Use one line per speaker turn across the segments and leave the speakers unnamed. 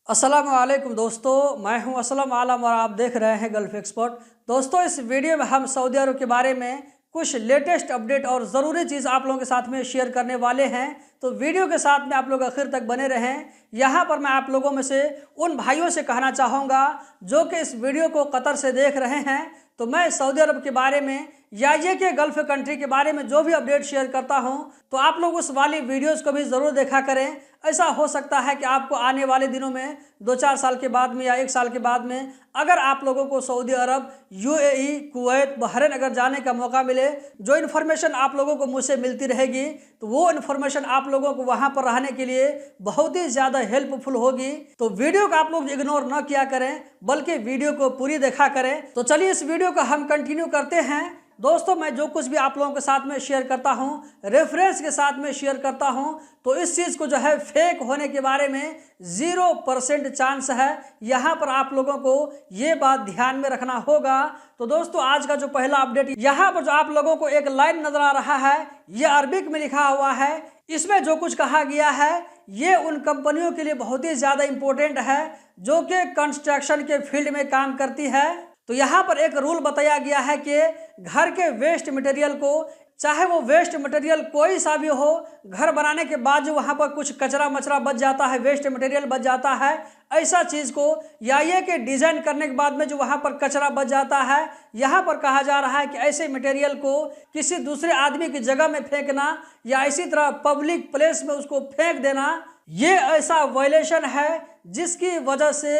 अस्सलाम वालेकुम दोस्तों, मैं हूं असलम आलम और आप देख रहे हैं गल्फ एक्सपर्ट। दोस्तों, इस वीडियो में हम सऊदी अरब के बारे में कुछ लेटेस्ट अपडेट और ज़रूरी चीज़ आप लोगों के साथ में शेयर करने वाले हैं। तो वीडियो के साथ में आप लोग आखिर तक बने रहें। यहाँ पर मैं आप लोगों में से उन भाइयों से कहना चाहूँगा जो कि इस वीडियो को कतर से देख रहे हैं। तो मैं सऊदी अरब के बारे में या ये कि गल्फ़ कंट्री के बारे में जो भी अपडेट शेयर करता हूं, तो आप लोग उस वाली वीडियोस को भी ज़रूर देखा करें। ऐसा हो सकता है कि आपको आने वाले दिनों में 2-4 साल के बाद में या 1 साल के बाद में अगर आप लोगों को सऊदी अरब, यूएई, कुवैत, बहरीन अगर जाने का मौका मिले, जो इन्फॉर्मेशन आप लोगों को मुझसे मिलती रहेगी तो वो इन्फॉर्मेशन आप लोगों को वहाँ पर रहने के लिए बहुत ही ज़्यादा हेल्पफुल होगी। तो वीडियो को आप लोग इग्नोर न किया करें, बल्कि वीडियो को पूरी देखा करें। तो चलिए इस वीडियो को हम कंटिन्यू करते हैं। दोस्तों, मैं जो कुछ भी आप लोगों के साथ में शेयर करता हूं, रेफरेंस के साथ में शेयर करता हूं, तो इस चीज़ को जो है फेक होने के बारे में 0% चांस है। यहाँ पर आप लोगों को ये बात ध्यान में रखना होगा। तो दोस्तों, आज का जो पहला अपडेट, यहाँ पर जो आप लोगों को एक लाइन नजर आ रहा है, ये अरबिक में लिखा हुआ है। इसमें जो कुछ कहा गया है ये उन कंपनियों के लिए बहुत ही ज़्यादा इम्पोर्टेंट है जो कि कंस्ट्रक्शन के फील्ड में काम करती है। तो यहाँ पर एक रूल बताया गया है कि घर के वेस्ट मटेरियल को, चाहे वो वेस्ट मटेरियल कोई सा भी हो, घर बनाने के बाद जो वहाँ पर कुछ कचरा मचरा बच जाता है, वेस्ट मटेरियल बच जाता है, ऐसा चीज़ को, या ये कि डिज़ाइन करने के बाद में जो वहाँ पर कचरा बच जाता है, यहाँ पर कहा जा रहा है कि ऐसे मटेरियल को किसी दूसरे आदमी की जगह में फेंकना या इसी तरह पब्लिक प्लेस में उसको फेंक देना, ये ऐसा वायलेशन है जिसकी वजह से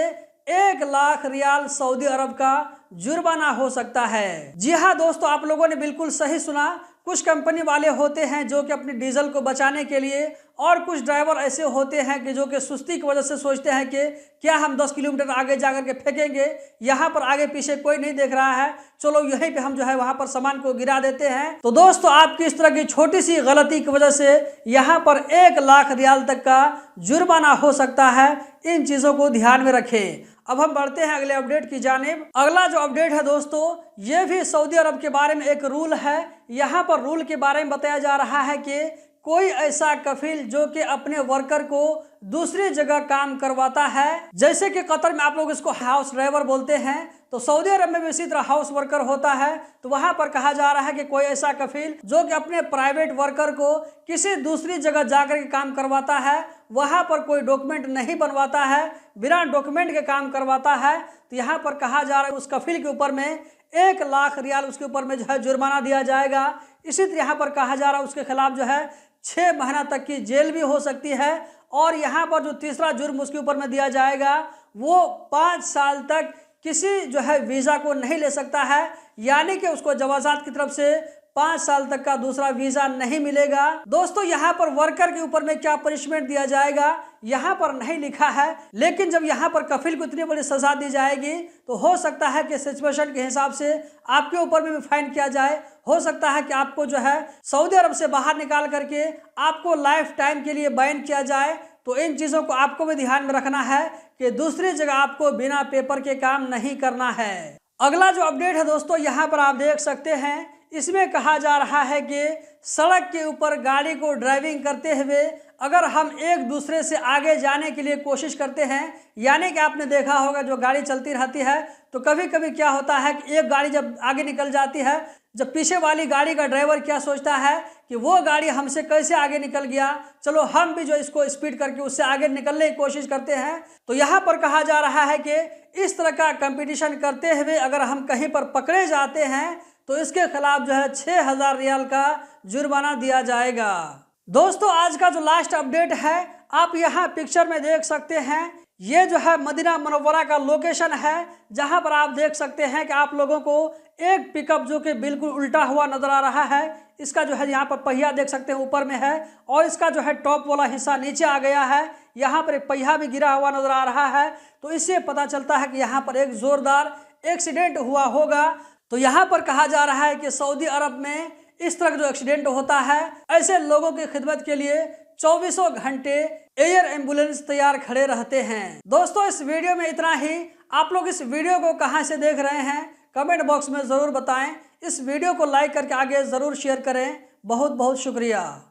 1 लाख रियाल सऊदी अरब का जुर्माना हो सकता है। जी हाँ दोस्तों, आप लोगों ने बिल्कुल सही सुना। कुछ कंपनी वाले होते हैं जो कि अपनी डीजल को बचाने के लिए, और कुछ ड्राइवर ऐसे होते हैं कि जो कि सुस्ती की वजह से सोचते हैं कि क्या हम 10 किलोमीटर आगे जाकर के फेंकेंगे, यहाँ पर आगे पीछे कोई नहीं देख रहा है, चलो यहीं पे हम जो है वहाँ पर सामान को गिरा देते हैं। तो दोस्तों, आपकी इस तरह की छोटी सी गलती की वजह से यहाँ पर 1 लाख रियाल तक का जुर्माना हो सकता है। इन चीज़ों को ध्यान में रखें। अब हम बढ़ते हैं अगले अपडेट की जानिब। अगला जो अपडेट है दोस्तों, ये भी सऊदी अरब के बारे में एक रूल है। यहाँ पर रूल के बारे में बताया जा रहा है कि कोई ऐसा कफील जो कि अपने वर्कर को दूसरी जगह काम करवाता है, जैसे कि कतर में आप लोग इसको हाउस ड्राइवर बोलते हैं, तो सऊदी अरब में भी इसी तरह हाउस वर्कर होता है। तो वहाँ पर कहा जा रहा है कि कोई ऐसा कफील जो कि अपने प्राइवेट वर्कर को किसी दूसरी जगह जाकर के काम करवाता है, वहाँ पर कोई डॉक्यूमेंट नहीं बनवाता है, बिना डॉक्यूमेंट के काम करवाता है, तो यहाँ पर कहा जा रहा है उस कफील के ऊपर में 1 लाख रियाल उसके ऊपर में जो है जुर्माना दिया जाएगा। इसी तरह यहाँ पर कहा जा रहा है उसके खिलाफ जो है 6 महीना तक की जेल भी हो सकती है। और यहाँ पर जो तीसरा जुर्म उसके ऊपर में दिया जाएगा वो 5 साल तक किसी जो है वीज़ा को नहीं ले सकता है, यानी कि उसको जवाजात की तरफ से 5 साल तक का दूसरा वीज़ा नहीं मिलेगा। दोस्तों, यहाँ पर वर्कर के ऊपर में क्या पनिशमेंट दिया जाएगा यहाँ पर नहीं लिखा है, लेकिन जब यहाँ पर कफील को इतनी बड़ी सजा दी जाएगी तो हो सकता है कि सिचुएशन के हिसाब से आपके ऊपर में भी फाइन किया जाए। हो सकता है कि आपको जो है सऊदी अरब से बाहर निकाल करके आपको लाइफ टाइम के लिए बैन किया जाए। तो इन चीज़ों को आपको भी ध्यान में रखना है कि दूसरी जगह आपको बिना पेपर के काम नहीं करना है। अगला जो अपडेट है दोस्तों, यहाँ पर आप देख सकते हैं, इसमें कहा जा रहा है कि सड़क के ऊपर गाड़ी को ड्राइविंग करते हुए अगर हम एक दूसरे से आगे जाने के लिए कोशिश करते हैं, यानी कि आपने देखा होगा जो गाड़ी चलती रहती है तो कभी कभी क्या होता है कि एक गाड़ी जब आगे निकल जाती है, जब पीछे वाली गाड़ी का ड्राइवर क्या सोचता है कि वो गाड़ी हमसे कैसे आगे निकल गया, चलो हम भी जो इसको स्पीड करके उससे आगे निकलने की कोशिश करते हैं। तो यहाँ पर कहा जा रहा है कि इस तरह का कंपटीशन करते हुए अगर हम कहीं पर पकड़े जाते हैं तो इसके खिलाफ जो है 6,000 रियाल का जुर्माना दिया जाएगा। दोस्तों, आज का जो लास्ट अपडेट है आप यहाँ पिक्चर में देख सकते हैं, ये जो है मदीना मुनव्वरा का लोकेशन है, जहाँ पर आप देख सकते हैं कि आप लोगों को एक पिकअप जो कि बिल्कुल उल्टा हुआ नजर आ रहा है। इसका जो है यहाँ पर पहिया देख सकते हैं ऊपर में है, और इसका जो है टॉप वाला हिस्सा नीचे आ गया है। यहाँ पर एक पहिया भी गिरा हुआ नजर आ रहा है। तो इससे पता चलता है कि यहाँ पर एक जोरदार एक्सीडेंट हुआ होगा। तो यहाँ पर कहा जा रहा है कि सऊदी अरब में इस तरह का जो एक्सीडेंट होता है, ऐसे लोगों की खिदमत के लिए 24 घंटे एयर एम्बुलेंस तैयार खड़े रहते हैं। दोस्तों, इस वीडियो में इतना ही। आप लोग इस वीडियो को कहां से देख रहे हैं कमेंट बॉक्स में ज़रूर बताएं। इस वीडियो को लाइक करके आगे ज़रूर शेयर करें। बहुत बहुत शुक्रिया।